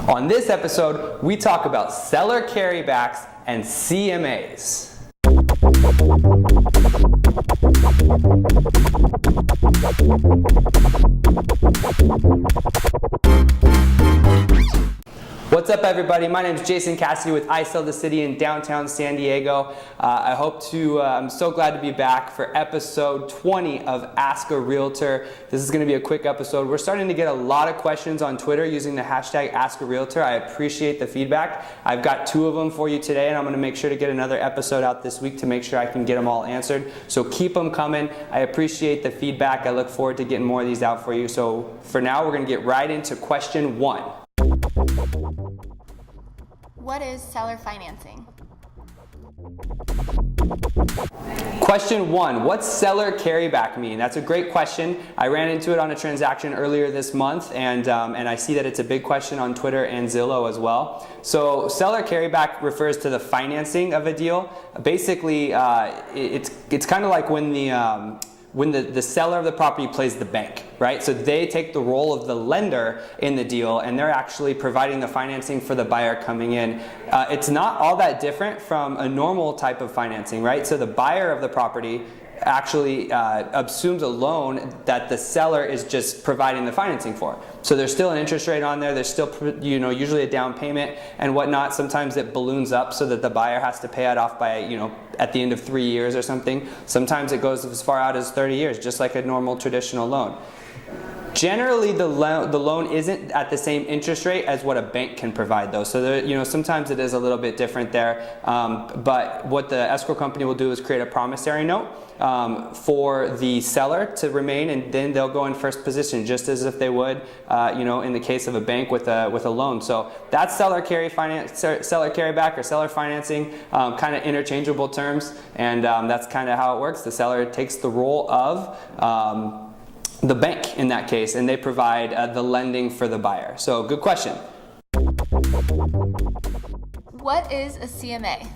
On this episode, we talk about seller carrybacks and CMAs. What's up, everybody? My name is Jason Cassity with I Sell the City in downtown San Diego. I'm so glad to be back for episode 20 of Ask a Realtor. This is going to be a quick episode. We're starting to get a lot of questions on Twitter using the hashtag Ask a Realtor. I appreciate the feedback. I've got 2 of them for you today, and I'm going to make sure to get another episode out this week to make sure I can get them all answered. So keep them coming. I appreciate the feedback. I look forward to getting more of these out for you. So for now, we're going to get right into question 1. What is seller financing? Question 1, what's seller carryback mean? That's a great question. I ran into it on a transaction earlier this month, and I see that it's a big question on Twitter and Zillow as well. So seller carryback refers to the financing of a deal. Basically, it's kind of like when the seller of the property plays the bank, right? So they take the role of the lender in the deal, and they're actually providing the financing for the buyer coming in. It's not all that different from a normal type of financing, right? So the buyer of the property actually assumes a loan that the seller is just providing the financing for. So there's still an interest rate on there. There's still, usually a down payment and whatnot. Sometimes it balloons up so that the buyer has to pay it off by, at the end of 3 years or something. Sometimes it goes as far out as 30 years, just like a normal traditional loan. Generally, the loan isn't at the same interest rate as what a bank can provide, though. So there, sometimes it is a little bit different there. But what the escrow company will do is create a promissory note for the seller to remain, and then they'll go in first position, just as if they would, in the case of a bank with a loan. So that's seller carryback or seller financing, kind of interchangeable terms, and that's kind of how it works. The seller takes the role of the bank in that case, and they provide the lending for the buyer. So good question. What is a CMA?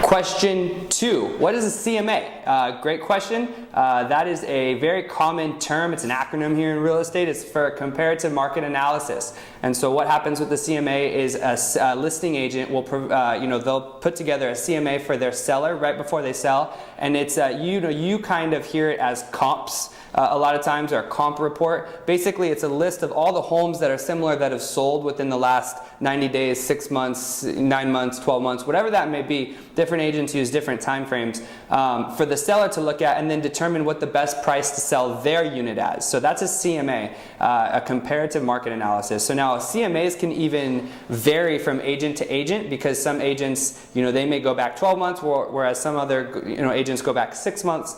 Question 2, what is a CMA? Great question. That is a very common term. It's an acronym here in real estate. It's for comparative market analysis. And so what happens with the CMA is a listing agent will, they'll put together a CMA for their seller right before they sell. And it's, you kind of hear it as comps. A lot of times, or a comp report. Basically, it's a list of all the homes that are similar that have sold within the last 90 days, 6 months, 9 months, 12 months, whatever that may be. Different agents use different time frames for the seller to look at and then determine what the best price to sell their unit as. So that's a CMA, a comparative market analysis. So now CMAs can even vary from agent to agent, because some agents, they may go back 12 months, whereas some other, agents go back 6 months.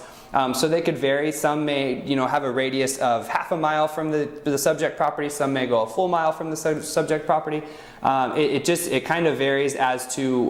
So they could vary. Some may, have a radius of half a mile from the subject property. Some may go a full mile from the subject property. It kind of varies as to,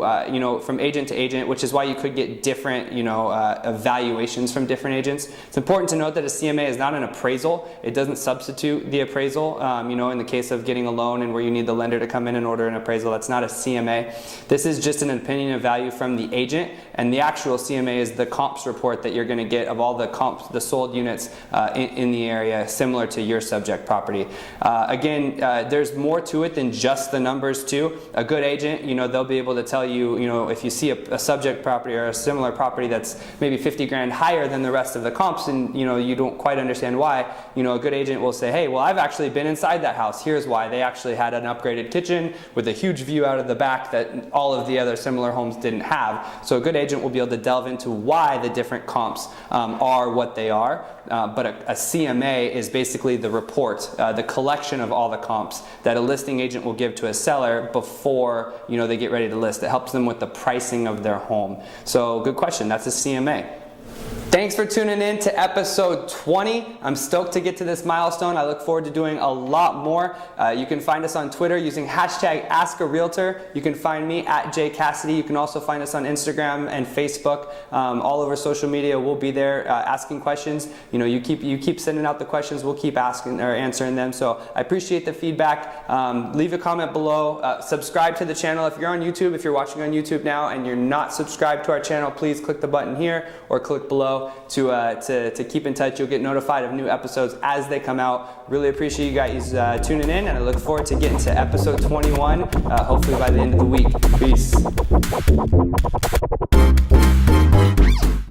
from agent to agent, which is why you could get different, evaluations from different agents. It's important to note that a CMA is not an appraisal. It doesn't substitute the appraisal. In the case of getting a loan and where you need the lender to come in and order an appraisal, that's not a CMA. This is just an opinion of value from the agent, and the actual CMA is the comps report that you're going to get of all the comps, the sold units in the area, similar to your subject property. Again, there's more to it than just the numbers too. A good agent, they'll be able to tell you, if you see a subject property or a similar property that's maybe 50 grand higher than the rest of the comps, and you don't quite understand why, a good agent will say, hey, well, I've actually been inside that house. Here's why. They actually had an upgraded kitchen with a huge view out of the back that all of the other similar homes didn't have. So a good agent will be able to delve into why the different comps are what they are, but a CMA is basically the report, the collection of all the comps that a listing agent will give to a seller before they get ready to list. It helps them with the pricing of their home. So good question. That's a CMA. Thanks for tuning in to episode 20. I'm stoked to get to this milestone. I look forward to doing a lot more. You can find us on Twitter using hashtag #AskARealtor. You can find me at @JCassity. You can also find us on Instagram and Facebook. All over social media, we'll be there asking questions. You keep sending out the questions. We'll keep asking or answering them. So I appreciate the feedback. Leave a comment below. Subscribe to the channel if you're on YouTube. If you're watching on YouTube now and you're not subscribed to our channel, please click the button here or click below. below to keep in touch. You'll get notified of new episodes as they come out. Really appreciate you guys tuning in, and I look forward to getting to episode 21, hopefully by the end of the week. Peace.